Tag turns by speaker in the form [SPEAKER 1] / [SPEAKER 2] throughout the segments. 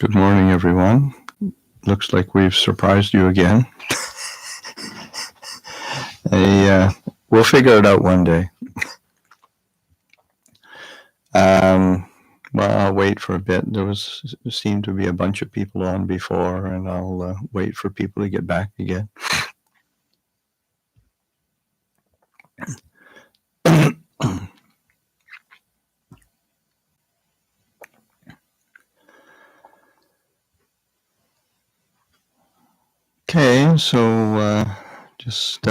[SPEAKER 1] Good morning, everyone. Looks like we've surprised you again. We'll figure it out one day. Well, I'll wait for a bit. There seemed to be a bunch of people on before, and I'll wait for people to get back again. Okay, so just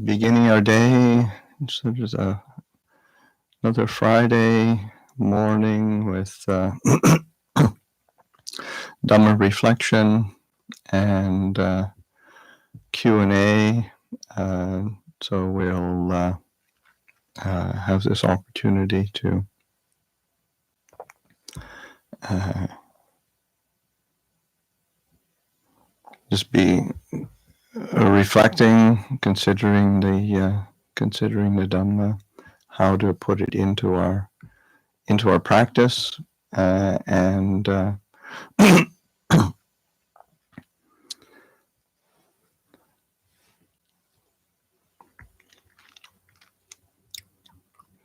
[SPEAKER 1] beginning our day. So there's another Friday morning with Dhamma reflection and Q&A. So we'll have this opportunity to just be reflecting, considering the Dhamma, how to put it into our practice, and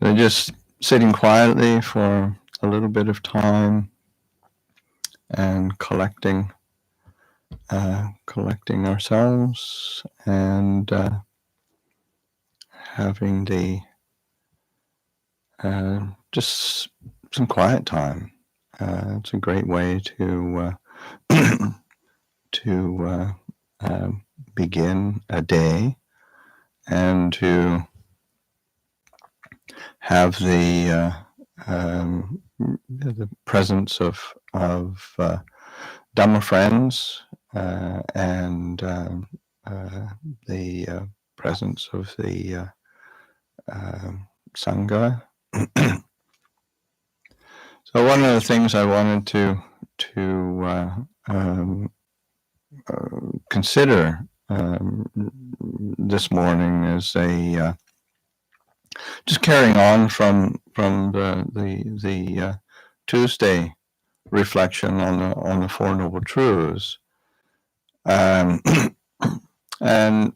[SPEAKER 1] just sitting quietly for a little bit of time and collecting ourselves and having the just some quiet time. It's a great way to begin a day and to have the presence of Dhamma friends and the presence of the Sangha. So one of the things I wanted to consider this morning is just carrying on from the Tuesday reflection on the Four Noble Truths, and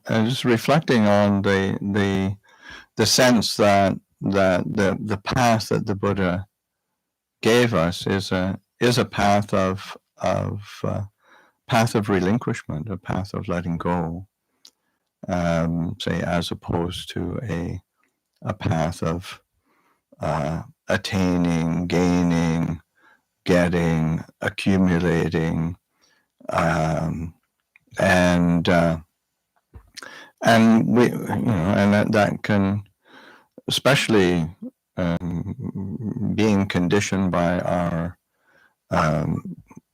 [SPEAKER 1] just reflecting on the sense that the path that the Buddha gave us is a path of relinquishment, a path of letting go, say, as opposed to a path of attaining, gaining, getting, accumulating, and we, and that can, especially being conditioned by our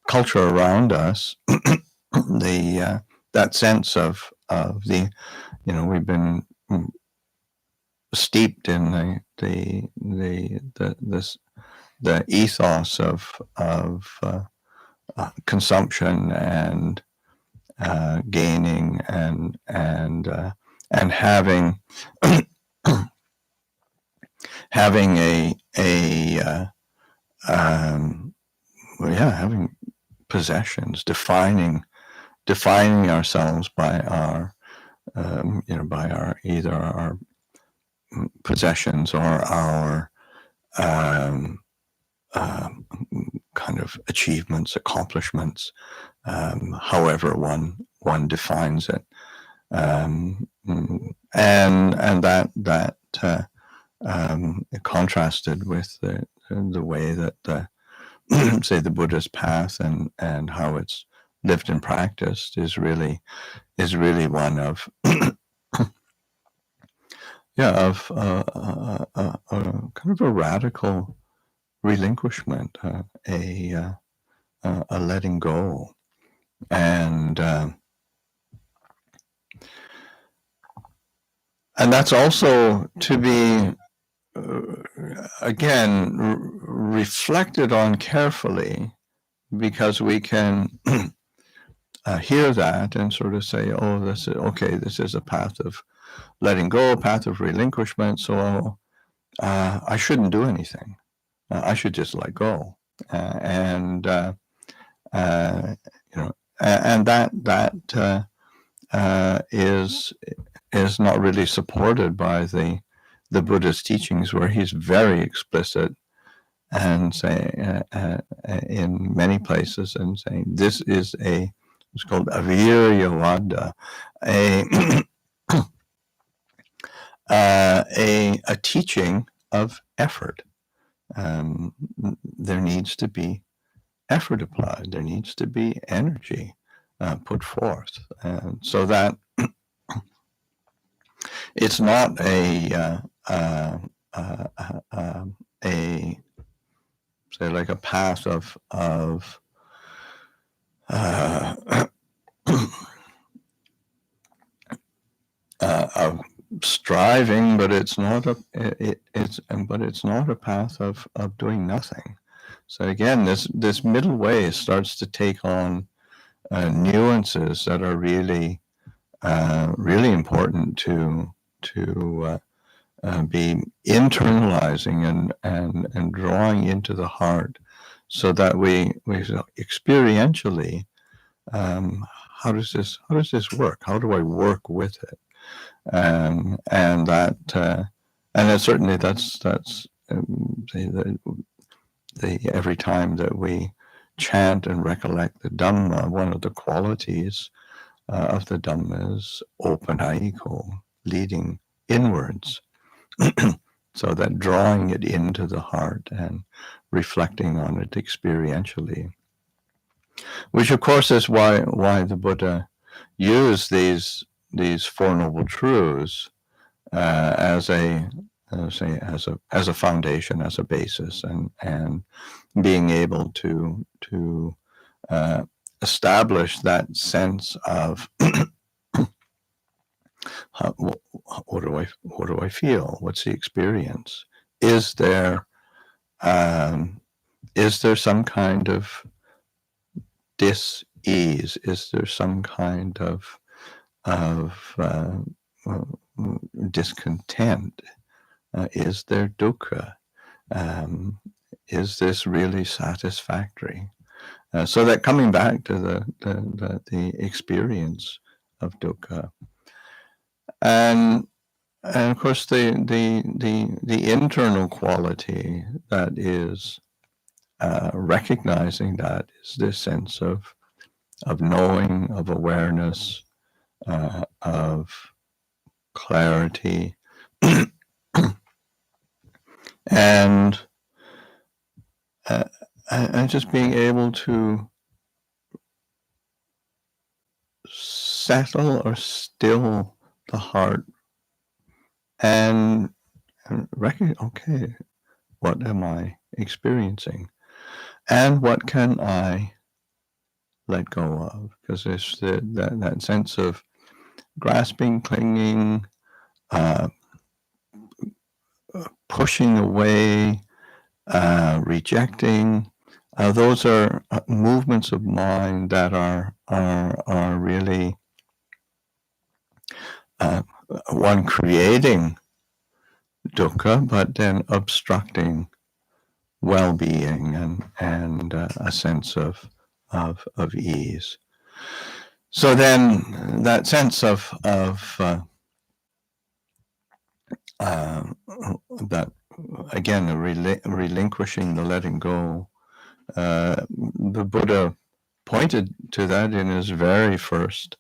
[SPEAKER 1] culture around us, that sense of the, we've been steeped in the ethos of consumption and gaining and having having possessions, defining ourselves by our by our either our possessions or our kind of achievements, accomplishments, however one defines it, and that contrasted with the way that say the Buddha's path and how it's lived and practiced is really one of of kind of a radical relinquishment, a letting go, and that's also to be again reflected on carefully, because we can hear that and sort of say, oh, this is a path of letting go, a path of relinquishment, so I shouldn't do anything. I should just let go. And that is not really supported by the Buddha's teachings, where he's very explicit and say in many places and saying this is it's called aviryavada, a a teaching of effort. There needs to be effort applied. There needs to be energy put forth, so that it's not a say like a path of of striving, but it's not a path of doing nothing. So again, this middle way starts to take on nuances that are really really important to be internalizing and drawing into the heart, so that we experientially, how does this work? How do I work with it? And certainly that's the every time that we chant and recollect the Dhamma, one of the qualities of the Dhamma is open aiko, leading inwards. So that drawing it into the heart and reflecting on it experientially, which of course is why the Buddha used these Four Noble Truths as a foundation, as a basis, and being able to establish that sense of what do I feel? What's the experience? Is there some kind of dis-ease? Is there some kind of discontent? Is there dukkha? Is this really satisfactory? So that coming back to the experience of dukkha, and of course the internal quality that is recognizing that is this sense of knowing, of awareness, of clarity, and just being able to settle or still the heart and recognize, okay, what am I experiencing, and what can I let go of? Because there's that sense of grasping, clinging, pushing away, rejecting. Those are movements of mind that are really one creating dukkha, but then obstructing well-being and a sense of ease. So then that sense of that, again, relinquishing, the letting go. The Buddha pointed to that in his very first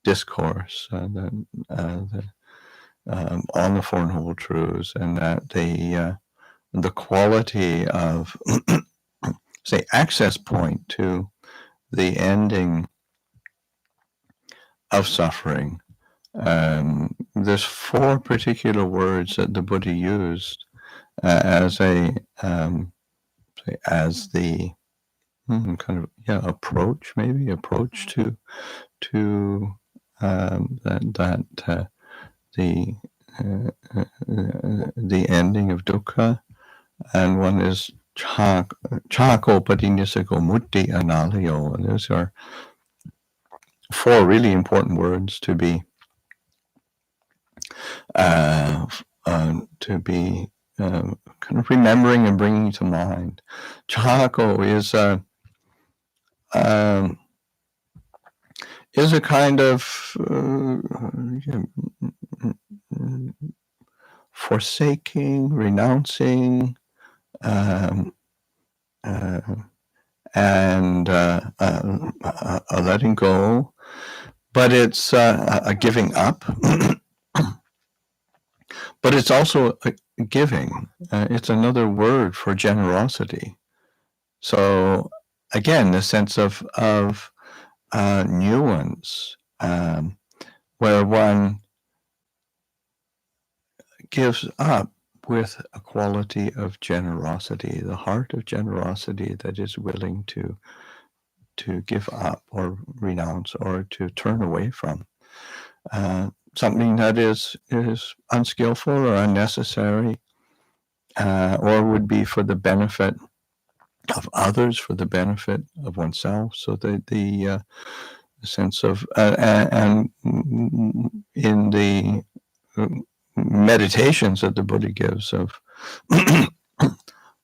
[SPEAKER 1] discourse on the Four Noble Truths, and that the quality of say access point to the ending of suffering. There's four particular words that the Buddha used as the kind of approach to the ending of dukkha, and one is chako patinisako mutti analayo, and those are four really important words to be kind of remembering and bringing to mind. Chahako is a kind of forsaking, renouncing, and a letting go, but it's a giving up. But it's also a giving. It's another word for generosity. So again, the sense of nuance, where one gives up with a quality of generosity, the heart of generosity that is willing to give up or renounce or to turn away from something that is unskillful or unnecessary, or would be for the benefit of others, for the benefit of oneself. So the sense of and in the meditations that the Buddha gives of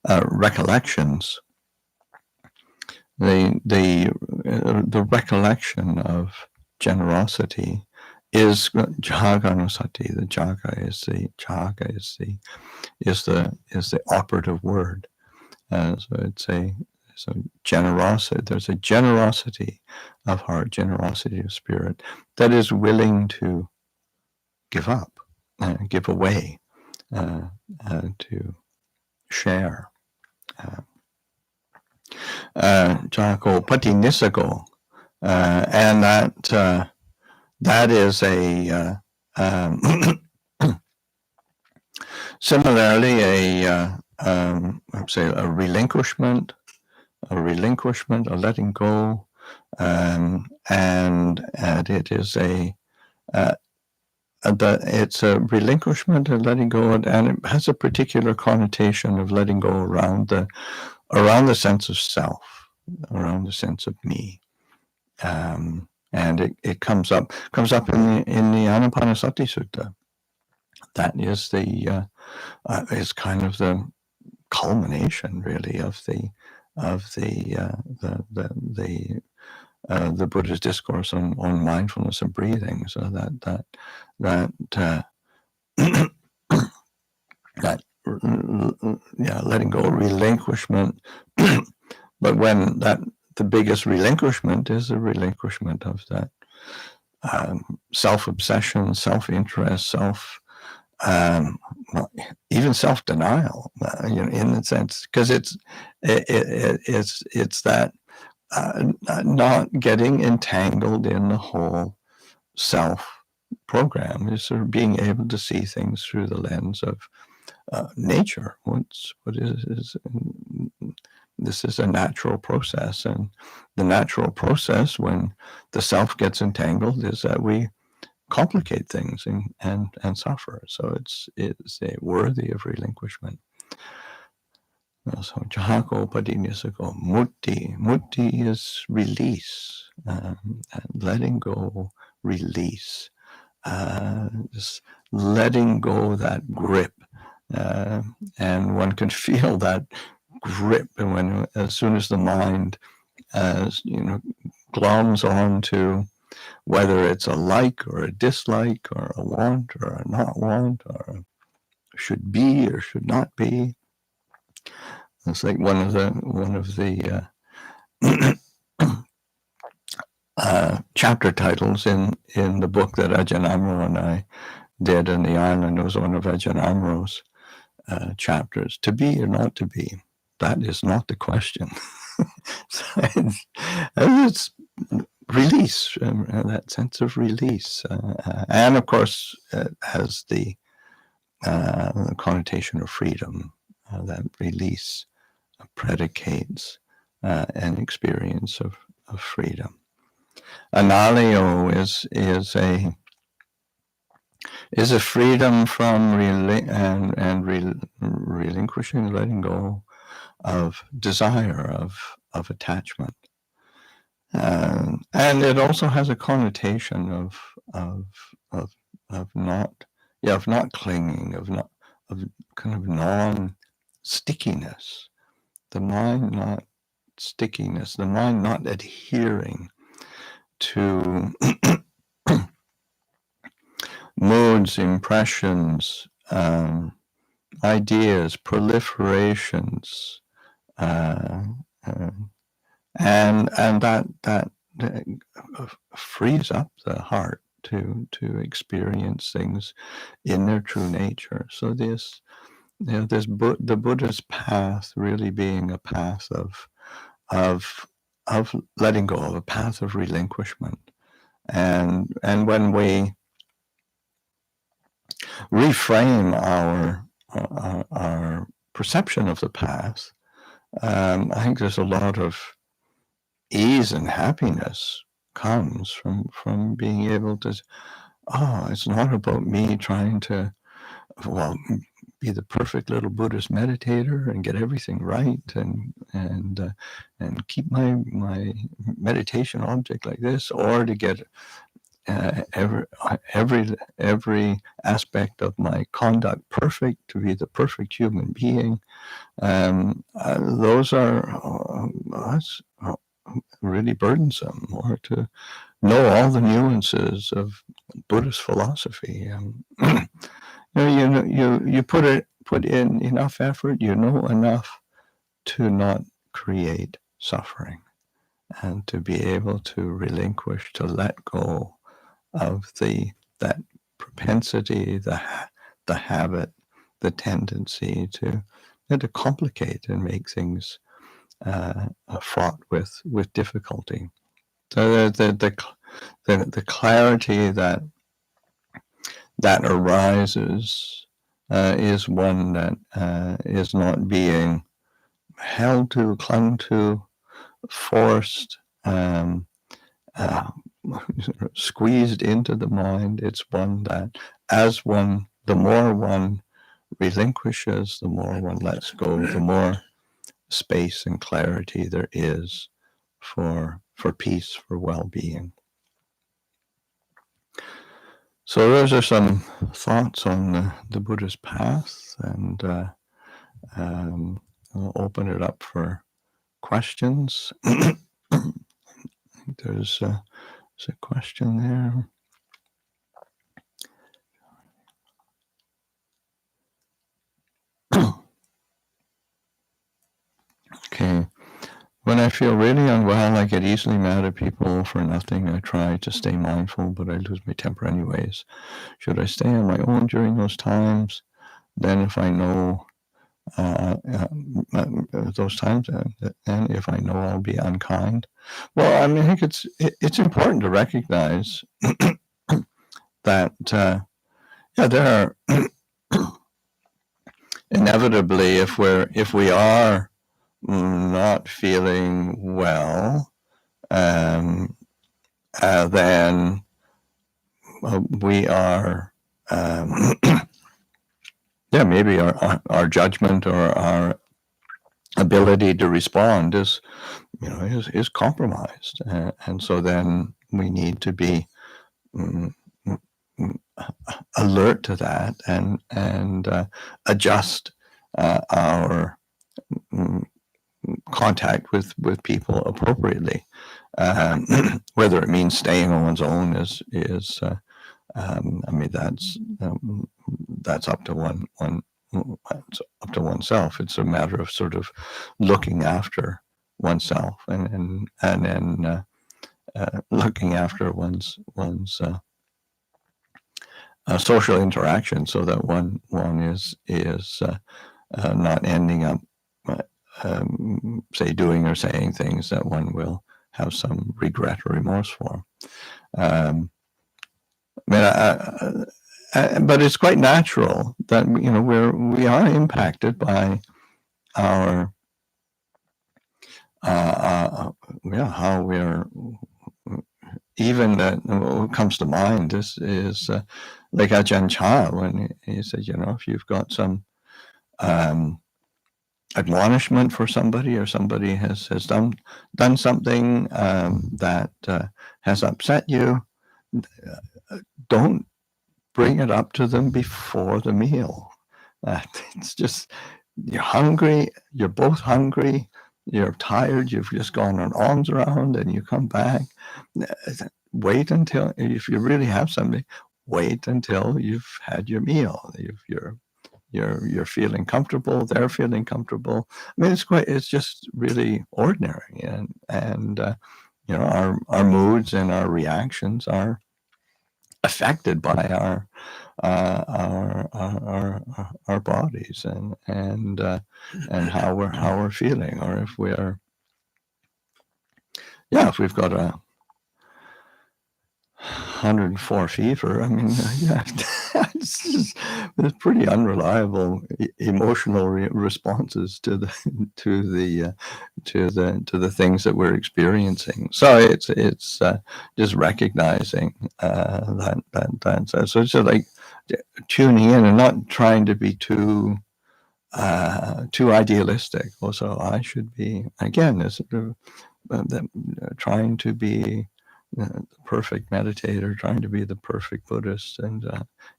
[SPEAKER 1] recollections, the recollection of generosity is jaganusati. The jaga is the operative word. So it's generosity. There's a generosity of heart, generosity of spirit that is willing to give up, give away, to share. Jako Patinisago, and that is a similarly a relinquishment, a letting go, and it is it's a relinquishment and letting go, and it has a particular connotation of letting go around the sense of self, around the sense of me, and it comes up in the Anapanasati Sutta. That is is kind of the culmination, really, of the Buddha's discourse on mindfulness and breathing. So that letting go, relinquishment. But when the biggest relinquishment is the relinquishment of that self-obsession, self-interest, even self-denial, in the sense, because it's that not getting entangled in the whole self program, is sort of being able to see things through the lens of nature. This is a natural process, and the natural process, when the self gets entangled, is that we complicate things and suffer. So it's worthy of relinquishment. So Jahako Padinisako, Mutti is release, letting go, release, just letting go that grip, and one can feel that grip, and as soon as the mind, gloms on to whether it's a like or a dislike or a want or a not want or should be or should not be. It's like one of the chapter titles in the book that Ajahn and I did in the island. It was one of Ajahn Amro's chapters. To be or not to be, that is not the question. So it's release, that sense of release, and of course it has the connotation of freedom. That release predicates an experience of freedom. Analeo is a freedom from relinquishing, letting go of desire, of attachment, and it also has a connotation of not clinging, kind of non-stickiness, the mind not stickiness, the mind not adhering to moods, impressions, ideas, proliferations, and that frees up the heart to experience things in their true nature. So this, the Buddha's path really being a path of letting go, of a path of relinquishment, and when we reframe our perception of the path, I think there's a lot of ease and happiness comes from being able to, it's not about me trying to, be the perfect little Buddhist meditator and get everything right and keep my meditation object like this, or to get every aspect of my conduct perfect, to be the perfect human being. Those are that's really burdensome, or to know all the nuances of Buddhist philosophy. You put in enough effort, you know enough to not create suffering, and to be able to relinquish, to let go of that propensity, the habit, the tendency to complicate and make things fraught with difficulty. So the clarity that arises is one that is not being held to, clung to, forced, squeezed into the mind. It's one that, the more one relinquishes, the more one lets go, the more space and clarity there is for peace, for well-being. So those are some thoughts on the Buddha's path, and I'll open it up for questions. There's a question there. Okay. When I feel really unwell, I get easily mad at people for nothing. I try to stay mindful, but I lose my temper anyways. Should I stay on my own during those times? Then if I know those times, and if I know I'll be unkind. Well, I mean, I think it's important to recognize that, there are inevitably, if we are not feeling well, then we are, maybe our judgment or our ability to respond is compromised, and so then we need to be alert to that and adjust our contact with people appropriately. Whether it means staying on one's own is I mean, that's up to it's up to oneself. It's a matter of sort of looking after oneself and then looking after one's social interaction, so that one is not ending up say doing or saying things that one will have some regret or remorse for. But it's quite natural that we are impacted by our how we're, even that what comes to mind is like Ajahn when he said, if you've got some admonishment for somebody, or somebody has done something that has upset you, don't bring it up to them before the meal. It's just, you're hungry, you're both hungry, you're tired, you've just gone on arms around, and you come back. Wait until, if you really have something, wait until you've had your meal. You're feeling comfortable, they're feeling comfortable. I mean, it's just really ordinary, and our moods and our reactions are affected by our bodies and how we're feeling, or if we've got a 104 fever. I mean, it's pretty unreliable emotional responses to the things that we're experiencing. So it's just recognizing that. So it's just like tuning in and not trying to be too idealistic. Also, I should be, again, trying to be the perfect meditator, trying to be the perfect Buddhist, and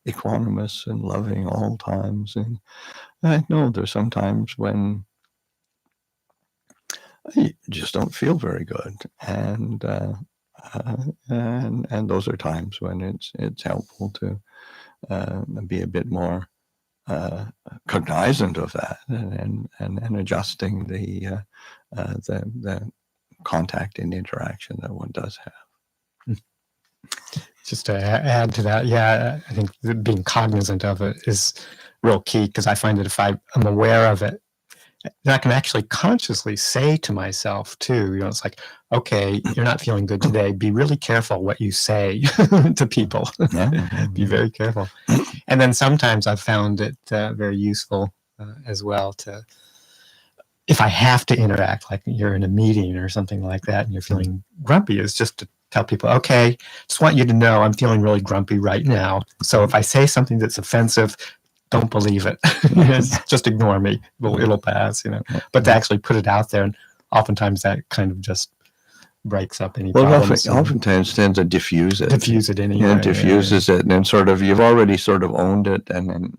[SPEAKER 1] equanimous and loving all times. And I know there's sometimes when you just don't feel very good, and those are times when it's helpful to be a bit more cognizant of that, and adjusting the contact and interaction that one does have.
[SPEAKER 2] Just to add to that, I think being cognizant of it is real key, because I find that if I'm aware of it, then I can actually consciously say to myself too, it's like, okay, you're not feeling good today. Be really careful what you say to people. Be very careful. And then sometimes I've found it very useful as well if I have to interact, like you're in a meeting or something like that and you're feeling grumpy, is just to tell people, okay, just want you to know I'm feeling really grumpy right now. So if I say something that's offensive, don't believe it. Just ignore me. It'll pass, But to actually put it out there, and oftentimes that kind of just breaks up any problems.
[SPEAKER 1] Oftentimes tends to diffuse it.
[SPEAKER 2] Diffuse it anyway.
[SPEAKER 1] It diffuses it, and then sort of you've already sort of owned it, and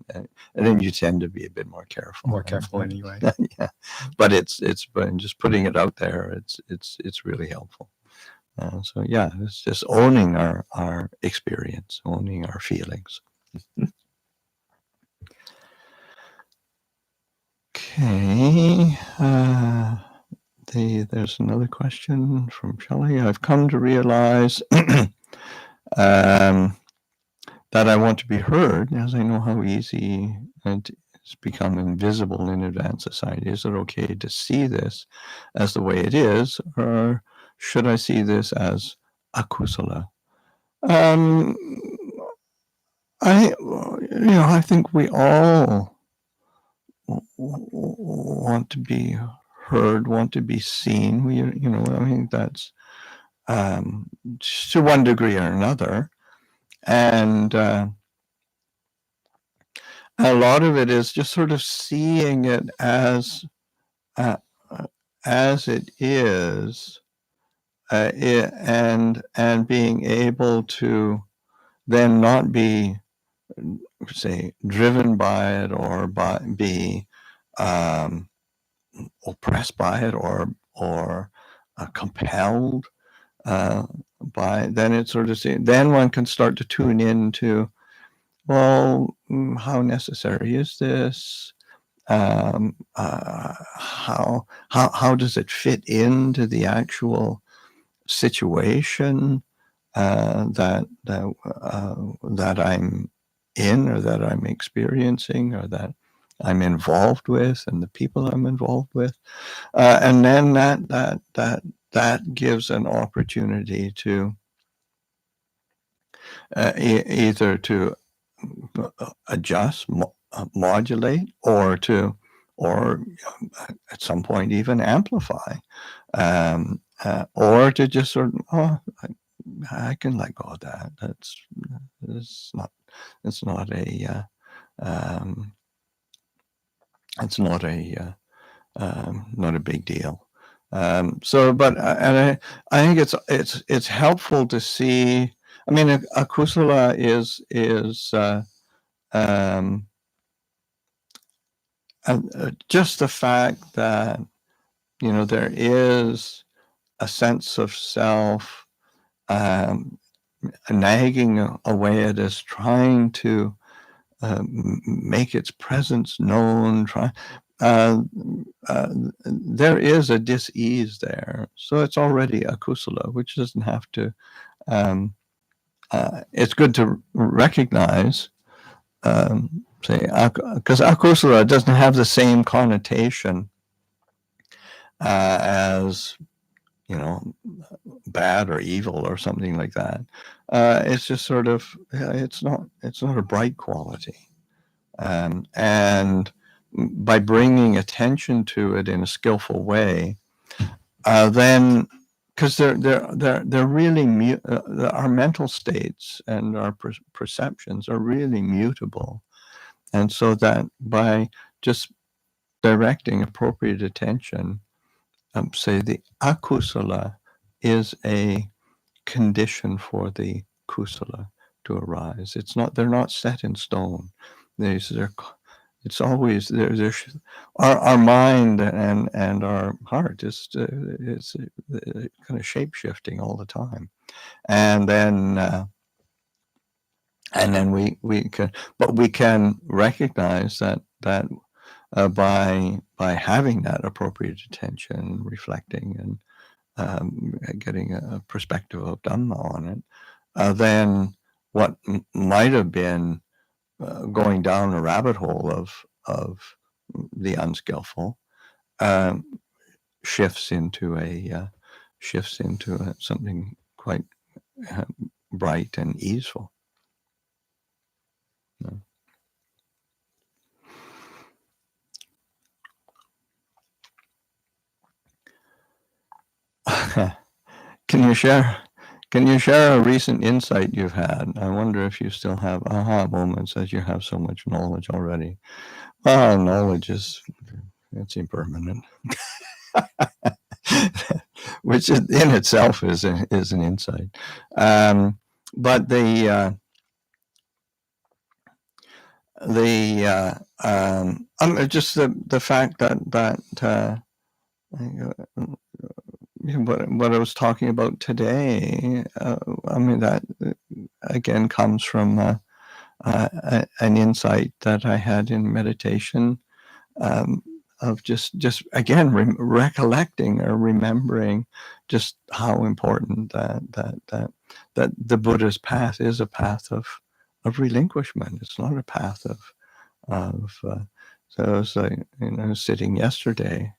[SPEAKER 1] then you tend to be a bit more careful.
[SPEAKER 2] More careful anyway.
[SPEAKER 1] Yeah, but it's just putting it out there. It's really helpful. So it's just owning our experience, owning our feelings. Okay. There's another question from Shelley. I've come to realize that I want to be heard, as I know how easy it's become invisible in advanced society. Is it okay to see this as the way it is, or should I see this as akusala? I think we all want to be heard, want to be seen. I think that's to one degree or another, and a lot of it is just sort of seeing it as it is, and being able to then not be, say, driven by it, or be oppressed by it, or compelled by. Then it's sort of then one can start to tune into, well, how necessary is this? How does it fit into the actual situation that I'm in, or that I'm experiencing, or that I'm involved with, and the people I'm involved with, and then that gives an opportunity to either to adjust, modulate, or at some point even amplify, or to just sort of, I can let go of that. It's not a big deal. But and I think it's helpful to see. I mean, akusala is just the fact that, there is a sense of self nagging away at us, trying to make its presence known. There is a dis-ease there, so it's already a kusala, which doesn't have to. It's good to recognize, say, because akusala doesn't have the same connotation as bad or evil or something like that. It's just sort of, it's not a bright quality, and by bringing attention to it in a skillful way, then, because they're really our mental states and our perceptions are really mutable, and so that by just directing appropriate attention, say the akusala is a condition for the kusala to arise. They're not set in stone. It's always our mind and our heart is kind of shape shifting all the time, and then we can recognize that by having that appropriate attention, reflecting, and getting a perspective of Dhamma on it, then what might have been going down a rabbit hole of the unskillful shifts into something quite bright and easeful. Can you share a recent insight you've had? I wonder if you still have aha moments as you have so much knowledge already. Well, knowledge it's impermanent, which in itself is an insight. But just the fact that what I was talking about today, that again comes from an insight that I had in meditation, of just again recollecting or remembering just how important that the Buddha's path is a path of relinquishment. It's not a path of so I was like, sitting yesterday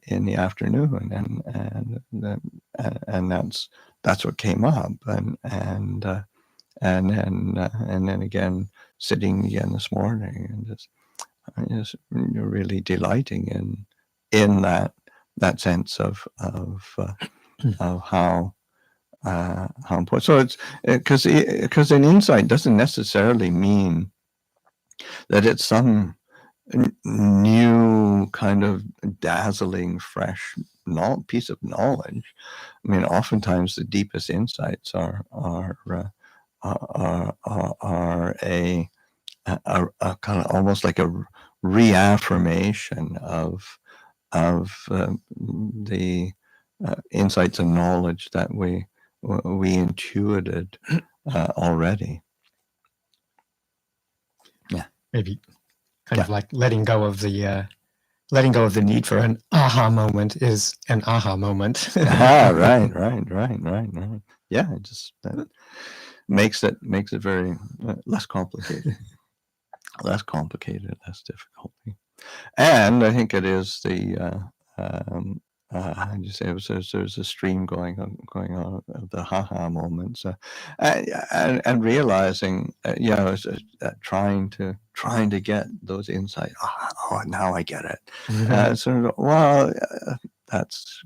[SPEAKER 1] in the afternoon, and that's what came up, and then again sitting again this morning, and just really delighting in that sense of how important. So it's because an insight doesn't necessarily mean that it's some new kind of dazzling, fresh piece of knowledge. I mean, oftentimes the deepest insights are a kind of almost like a reaffirmation of the insights and knowledge that we intuited already. Yeah,
[SPEAKER 2] maybe kind of like letting go of the need for an aha moment is an aha moment.
[SPEAKER 1] Right. Yeah, it just makes it very less complicated, less difficulty. And I think it is the how do you say, there's a stream going on of the haha moments, and realizing, trying to get those insights. Oh, now I get it. That's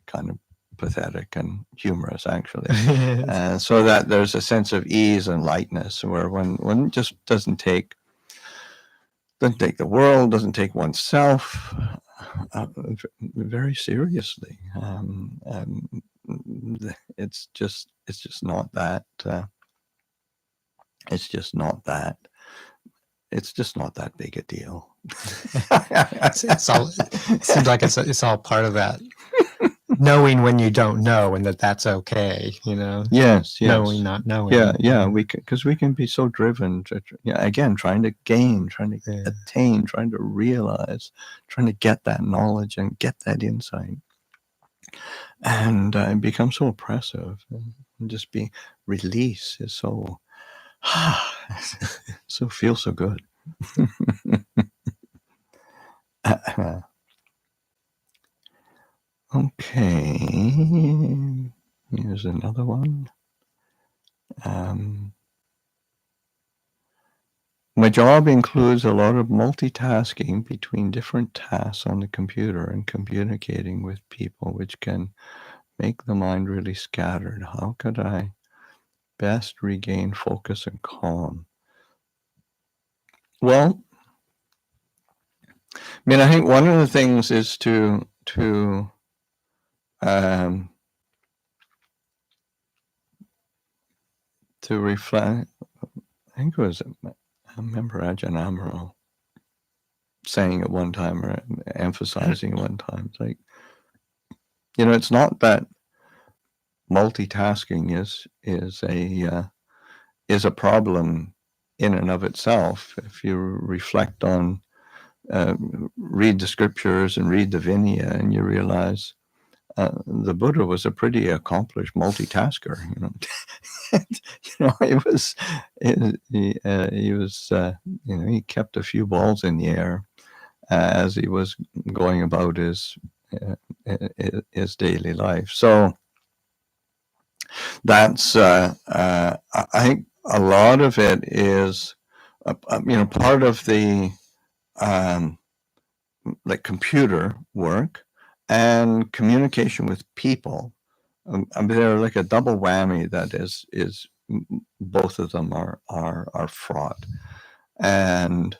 [SPEAKER 1] kind of pathetic and humorous, actually. So that there's a sense of ease and lightness, where one just doesn't take the world, doesn't take oneself very seriously. It's just not that. It's just not that. it's just not that big a deal.
[SPEAKER 2] It's all. It seems like it's all part of that knowing when you don't know, and that's okay.
[SPEAKER 1] Yes.
[SPEAKER 2] Knowing, not knowing.
[SPEAKER 1] Yeah. Because we can be so driven to, again, trying to gain, trying to attain, trying to realize, trying to get that knowledge and get that insight, and it becomes so oppressive. And just be release is so, so feels so good. Okay, here's another one. My job includes a lot of multitasking between different tasks on the computer and communicating with people, which can make the mind really scattered. How could I best regain focus and calm? Well, I think one of the things is to reflect. I think it was, I remember Ajahn saying at one time, or emphasizing at one time, it's like, it's not that multitasking is a problem in and of itself. If you reflect on, read the scriptures and read the Vinaya, and you realize the Buddha was a pretty accomplished multitasker. He kept a few balls in the air as he was going about his daily life. So that's I think a lot of it is part of the like computer work and communication with people. They're like a double whammy. That is both of them are fraught, and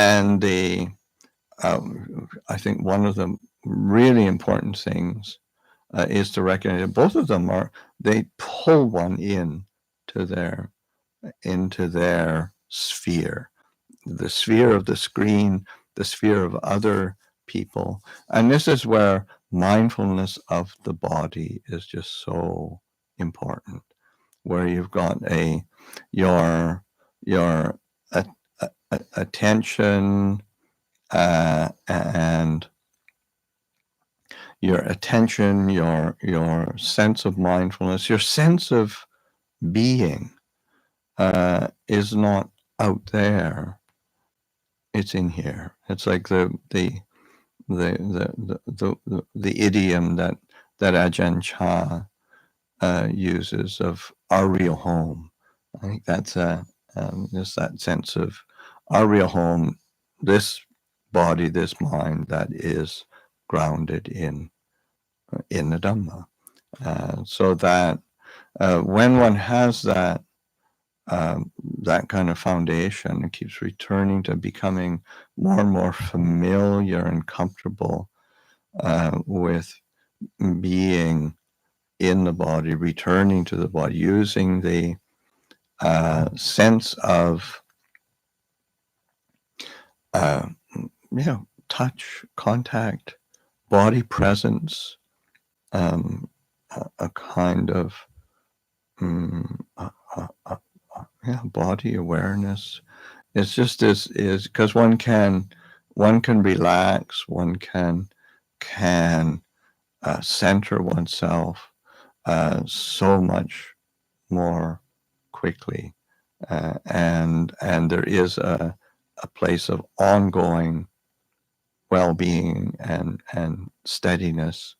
[SPEAKER 1] the I think one of the really important things is to recognize that both of them they pull one into their sphere, the sphere of the screen, the sphere of other people. And this is where mindfulness of the body is just so important, where you've got your attention and your attention, your sense of mindfulness, your sense of being is not out there. It's in here. It's like the idiom that Ajahn Chah uses of our real home. I think that's just that sense of our real home, this body, this mind that is grounded in the Dhamma. So that when one has that kind of foundation, it keeps returning to becoming more and more familiar and comfortable with being in the body, returning to the body, using the sense of touch, contact, body presence, a kind of body awareness. It's just is because one can relax, one can center oneself so much more quickly, and there is a place of ongoing well-being and steadiness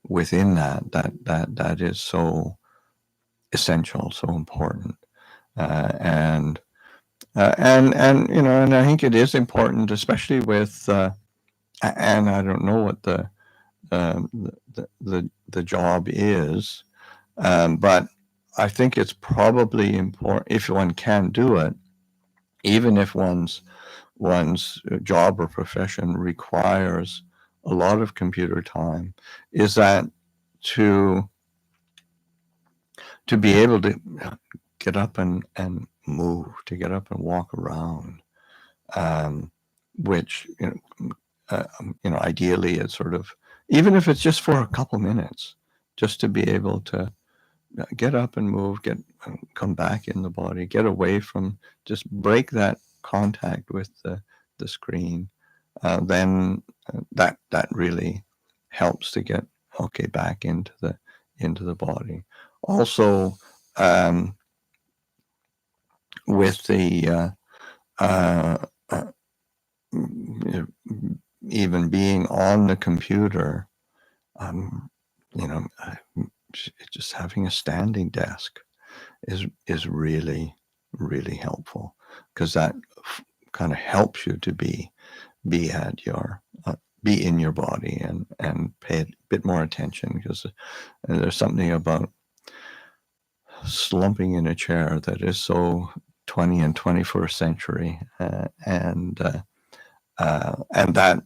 [SPEAKER 1] within that is so essential, so important, and I think it is important, especially with and I don't know what the job is, but I think it's probably important if one can do it, even if one's job or profession requires a lot of computer time, is that to be able to get up and move, to get up and walk around, which ideally it's sort of, even if it's just for a couple minutes, just to be able to get up and move, come back in the body, get away from, just break that contact with the screen, then that really helps to get back into the body. Also, with the even being on the computer, just having a standing desk is really, really helpful, because that kind of helps you to be at your be in your body and pay a bit more attention, because there's something about slumping in a chair that is so 20th and 21st century, and then that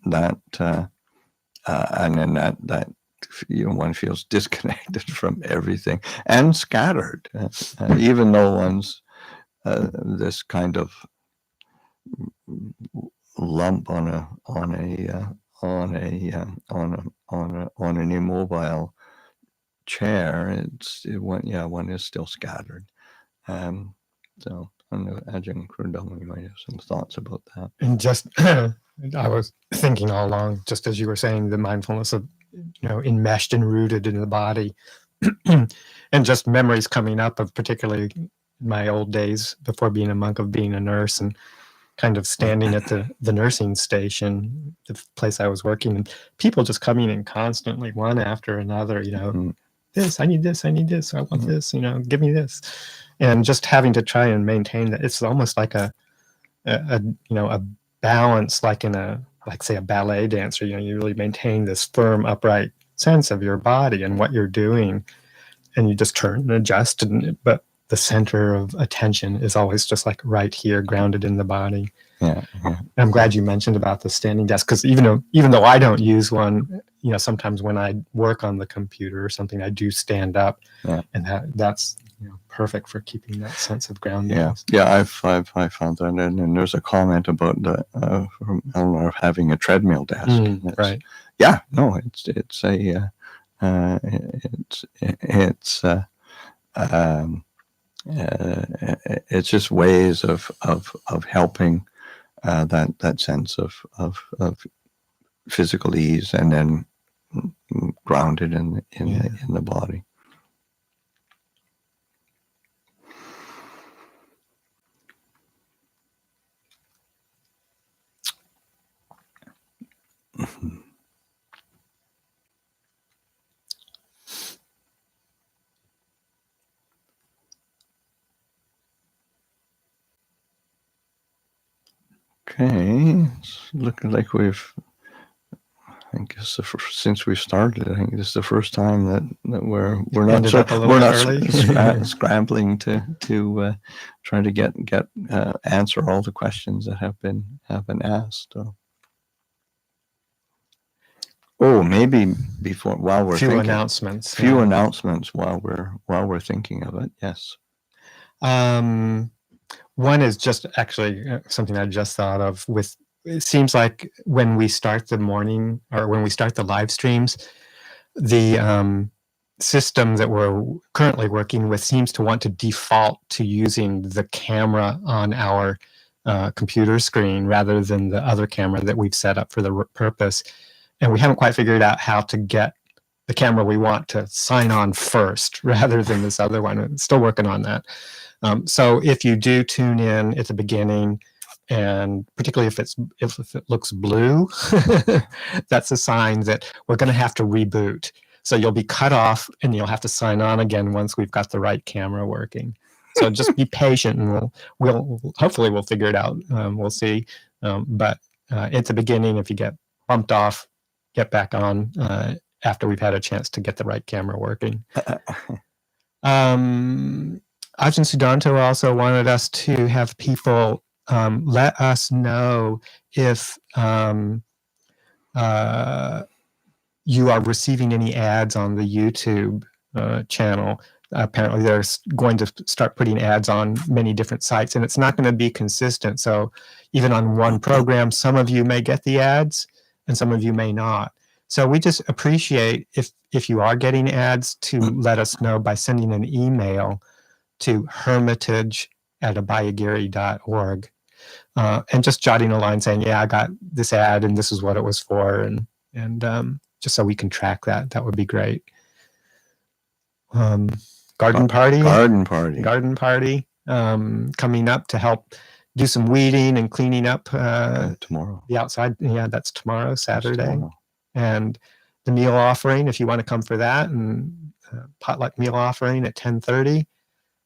[SPEAKER 1] one feels disconnected from everything and scattered, even though one's this kind of lump on an immobile chair. One is still scattered. So I don't know, Ajahn, Karunadhammo, you might have some thoughts about that.
[SPEAKER 2] And just I was thinking all along, just as you were saying, the mindfulness of enmeshed and rooted in the body, and just memories coming up of particularly my old days before being a monk, of being a nurse and kind of standing at the nursing station, the place I was working, and people just coming in constantly, one after another, this, I need this, I want this, give me this. And just having to try and maintain that. It's almost like a balance, like say a ballet dancer, you really maintain this firm, upright sense of your body and what you're doing, and you just turn and adjust, but the center of attention is always just like right here, grounded in the body.
[SPEAKER 1] Yeah.
[SPEAKER 2] I'm glad you mentioned about the standing desk, because even though I don't use one, sometimes when I work on the computer or something, I do stand up, and that's perfect for keeping that sense of grounding.
[SPEAKER 1] Yeah. I found that, and there's a comment about from Eleanor having a treadmill desk.
[SPEAKER 2] Right.
[SPEAKER 1] Yeah. No, it's just ways of helping that sense of physical ease, and then grounded in the body. Okay, it's looking like since we started, I think this is the first time that we're not scrambling to try to get answer all the questions that have been asked. Maybe while we're thinking,
[SPEAKER 2] announcements.
[SPEAKER 1] Announcements while we're thinking of it. Yes.
[SPEAKER 2] One is just actually something I just thought of. It seems like when we start the morning, or when we start the live streams, the system that we're currently working with seems to want to default to using the camera on our computer screen rather than the other camera that we've set up for the purpose. And we haven't quite figured out how to get the camera we want to sign on first rather than this other one. I'm still working on that. So if you do tune in at the beginning, and particularly if it looks blue, that's a sign that we're going to have to reboot. So you'll be cut off, and you'll have to sign on again once we've got the right camera working. So just be patient, and we'll hopefully we'll figure it out. We'll see. But at the beginning, if you get bumped off, get back on after we've had a chance to get the right camera working. Ajahn Sudanto also wanted us to have people let us know if you are receiving any ads on the YouTube channel. apparently they're going to start putting ads on many different sites, and it's not going to be consistent. So even on one program, some of you may get the ads and some of you may not. So we just appreciate if you are getting ads to let us know by sending an email to hermitage@abayagiri.org, and just jotting a line saying, yeah, I got this ad and this is what it was for, and just so we can track that. That would be great. Garden party coming up to help do some weeding and cleaning up
[SPEAKER 1] tomorrow.
[SPEAKER 2] The outside. Yeah, that's tomorrow, Saturday.
[SPEAKER 1] That's tomorrow.
[SPEAKER 2] And the meal offering, if you want to come for that, and potluck meal offering at 10:30.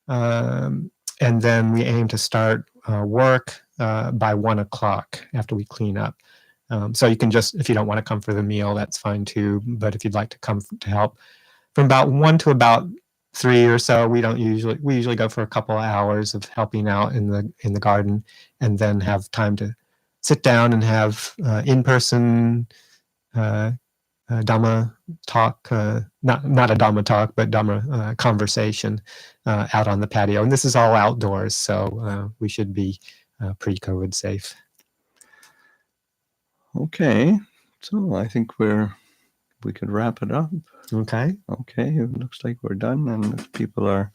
[SPEAKER 2] And then we aim to start work by 1 o'clock after we clean up. So you can just, if you don't want to come for the meal, that's fine too. But if you'd like to come to help, from about 1 to about 3 or so, we usually go for a couple of hours of helping out in the garden, and then have time to sit down and have in-person Dhamma talk, not a Dhamma talk, but Dhamma conversation out on the patio. And this is all outdoors, so we should be pre-COVID safe.
[SPEAKER 1] Okay, so I think we could wrap it up.
[SPEAKER 2] Okay.
[SPEAKER 1] Okay, it looks like we're done, and people are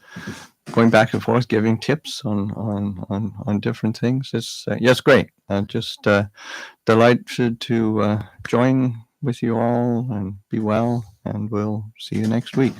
[SPEAKER 1] going back and forth giving tips on different things. It's yes, great. Just delighted to join with you all, and be well, and we'll see you next week.